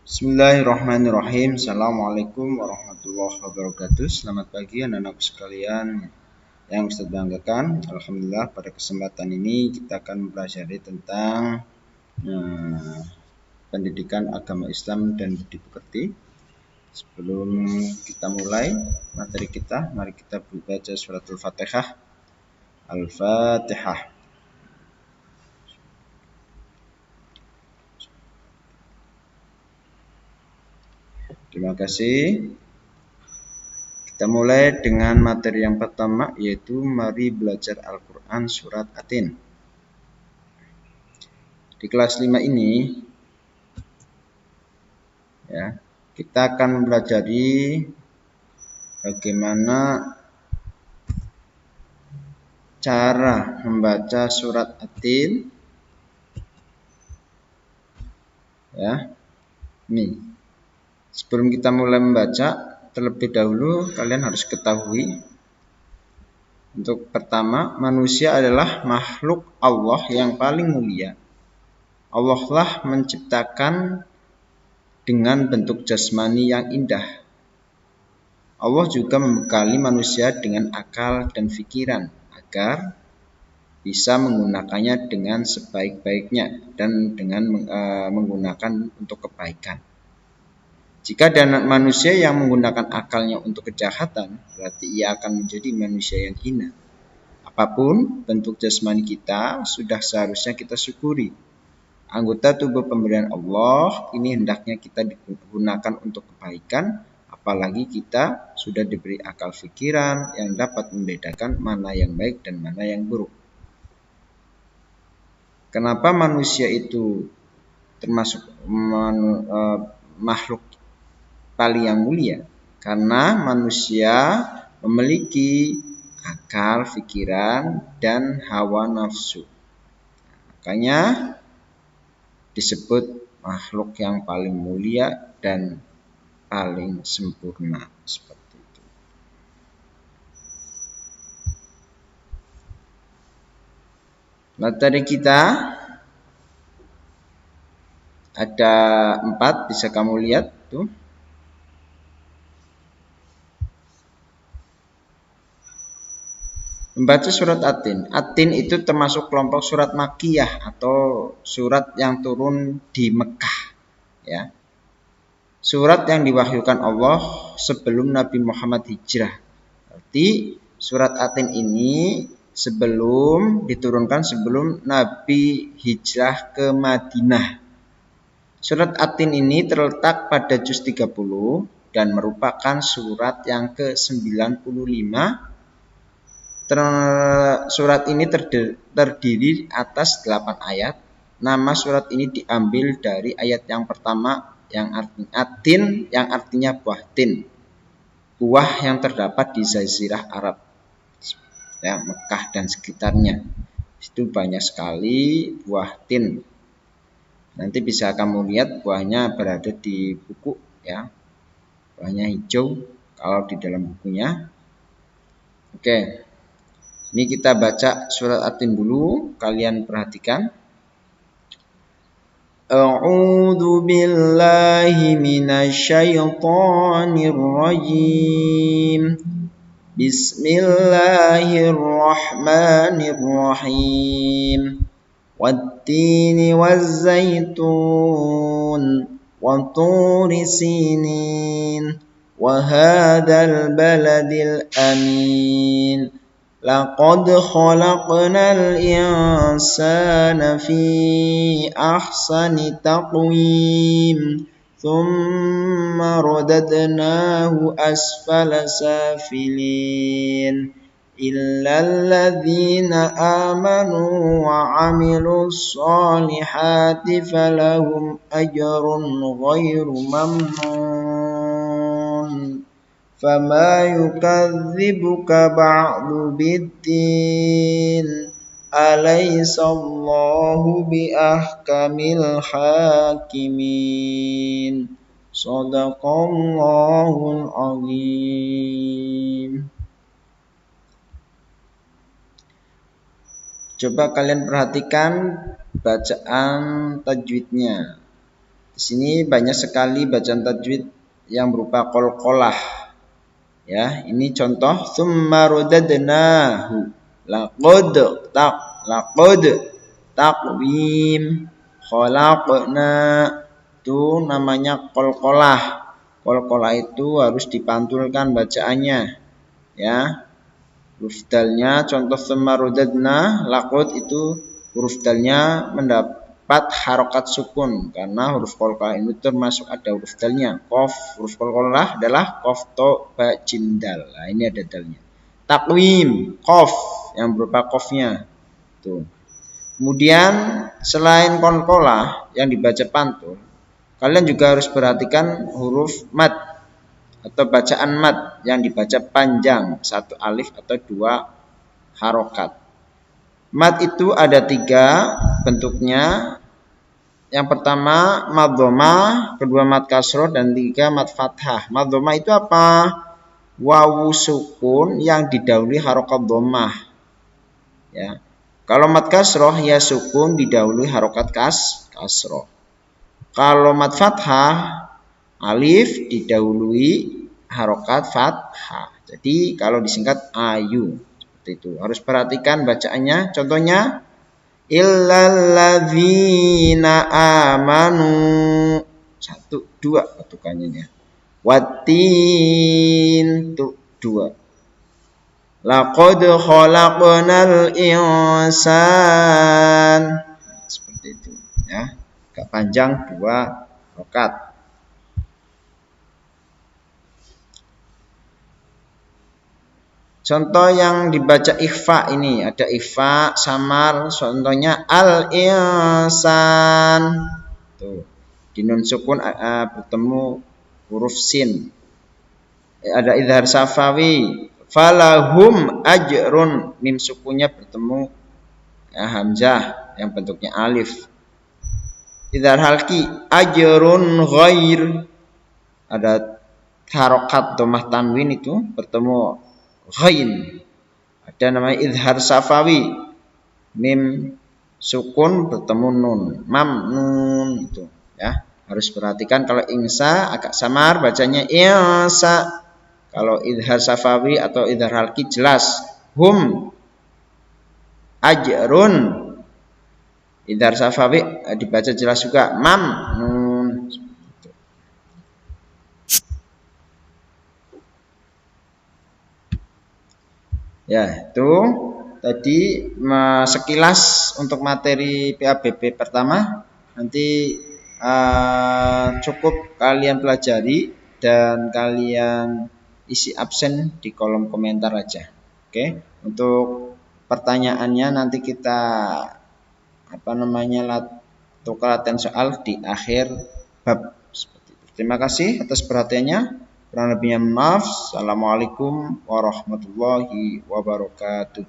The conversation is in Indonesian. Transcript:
Bismillahirrahmanirrahim. Assalamualaikum warahmatullahi wabarakatuh. Selamat pagi anak-anakku sekalian yang Ustaz banggakan. Alhamdulillah pada kesempatan ini kita akan mempelajari tentang pendidikan agama Islam dan budi pekerti. Sebelum kita mulai materi kita, mari kita baca suratul Fatihah. Al-Fatihah. Terima kasih. Kita mulai dengan materi yang pertama, yaitu mari belajar Al-Quran surat Atin. Di kelas 5 ini ya, kita akan mempelajari bagaimana cara membaca surat Atin. Ya. Nih. Sebelum kita mulai membaca, terlebih dahulu kalian harus ketahui, untuk pertama, manusia adalah makhluk Allah yang paling mulia. Allah lah menciptakan dengan bentuk jasmani yang indah. Allah juga membekali manusia dengan akal dan pikiran agar bisa menggunakannya dengan sebaik-baiknya dan dengan menggunakan untuk kebaikan. Jika ada manusia yang menggunakan akalnya untuk kejahatan, berarti ia akan menjadi manusia yang hina. Apapun bentuk jasmani kita, sudah seharusnya kita syukuri. Anggota tubuh pemberian Allah ini hendaknya kita digunakan untuk kebaikan, apalagi kita sudah diberi akal pikiran yang dapat membedakan mana yang baik dan mana yang buruk. Kenapa manusia itu termasuk makhluk paling yang mulia? Karena manusia memiliki akal, pikiran, dan hawa nafsu. Makanya disebut makhluk yang paling mulia dan paling sempurna, seperti itu. Materi kita ada 4, bisa kamu lihat tuh. Membaca surat Atin. Atin itu termasuk kelompok surat Makkiyah atau surat yang turun di Mekah. Ya. Surat yang diwahyukan Allah sebelum Nabi Muhammad hijrah. Berarti surat Atin ini diturunkan sebelum Nabi hijrah ke Madinah. Surat Atin ini terletak pada juz 30 dan merupakan surat yang ke-95. Surat ini terdiri atas 8 ayat. Nama surat ini diambil dari ayat yang pertama yang artinya Atin, yang artinya buah tin. Buah yang terdapat di Jazirah Arab, ya, Mekah dan sekitarnya. Itu banyak sekali buah tin. Nanti bisa kamu lihat buahnya berada di buku, ya. Buahnya hijau kalau di dalam bukunya. Oke. Ini kita baca surat Atin dulu, kalian perhatikan. A'udzu billahi minasyaitonir rajim. Bismillahirrahmanirrahim. Wattini wazzaitun wa turi sinin wa hadzal baladil amin. Laqad khalaqnal insana fi ahsani taqwim thumma radadnahu asfala safilin illal ladzina amanu wa 'amilus solihati falahum ajrun ghairu mamnun. Fama yukadzibuka ba'du biddin alaysallahu biahkamil hakimin. Shadaqallahul azim. Coba kalian perhatikan bacaan tajwidnya. Di sini banyak sekali bacaan tajwid yang berupa qalqalah. Ya, ini contoh tsumma radadnahu. Laqad taqwim khalaqna, itu namanya qalqalah. Qalqalah itu harus dipantulkan bacaannya. Ya. Huruf dalnya contoh tsumma radadna, laqad itu huruf dalnya mendapat harokat sukun karena huruf qalqalah ini termasuk ada huruf dalnya. Qaf, huruf qalqalah adalah qaf, to, ba, jim, dal. Nah, ini ada dalnya. Taqwim, qaf yang berupa qafnya. Tuh. Kemudian selain qalqalah yang dibaca pantul, kalian juga harus perhatikan huruf mad atau bacaan mad yang dibaca panjang, satu alif atau dua harokat. Mad itu ada 3 bentuknya. Yang pertama mad dhammah, kedua mad kasroh, dan 3 mad fathah. Mad dhammah itu apa? Wawu sukun yang didahului harokat dhammah. Ya. Kalau mad kasroh ya sukun didahului harokat kasroh. Kalau mad fathah alif didahului harokat fathah. Jadi kalau disingkat ayu. Itu harus perhatikan bacaannya. Contohnya illalladzina amanu, 1 2 patukannya. Watin, 2. Laqad khalaqnal insan, seperti itu ya. Agak panjang 2 rokat. Contoh yang dibaca ikhfa ini, ada ikhfa samar, contohnya al-insan. Tuh, di nun sukun bertemu huruf sin. Ada idhar safawi, falahum ajrun, mim sukunnya bertemu hamzah yang bentuknya alif. Idhar halki, ajrun ghair, ada harokat dhammah tanwin itu bertemu ghain. Ada namanya idhar safawi, mim sukun bertemu nun, mamnun itu ya. Harus perhatikan kalau ingsa agak samar bacanya insa. Kalau idhar safawi atau idhar halki jelas hum ajrun. Idhar safawi dibaca jelas juga mamnun. Ya, itu tadi sekilas untuk materi PABB pertama. Nanti cukup kalian pelajari dan kalian isi absen di kolom komentar aja. Oke, untuk pertanyaannya nanti kita tukar latihan soal di akhir bab seperti itu. Terima kasih atas perhatiannya. Kurang lebihnya maaf. Assalamualaikum warahmatullahi wabarakatuh.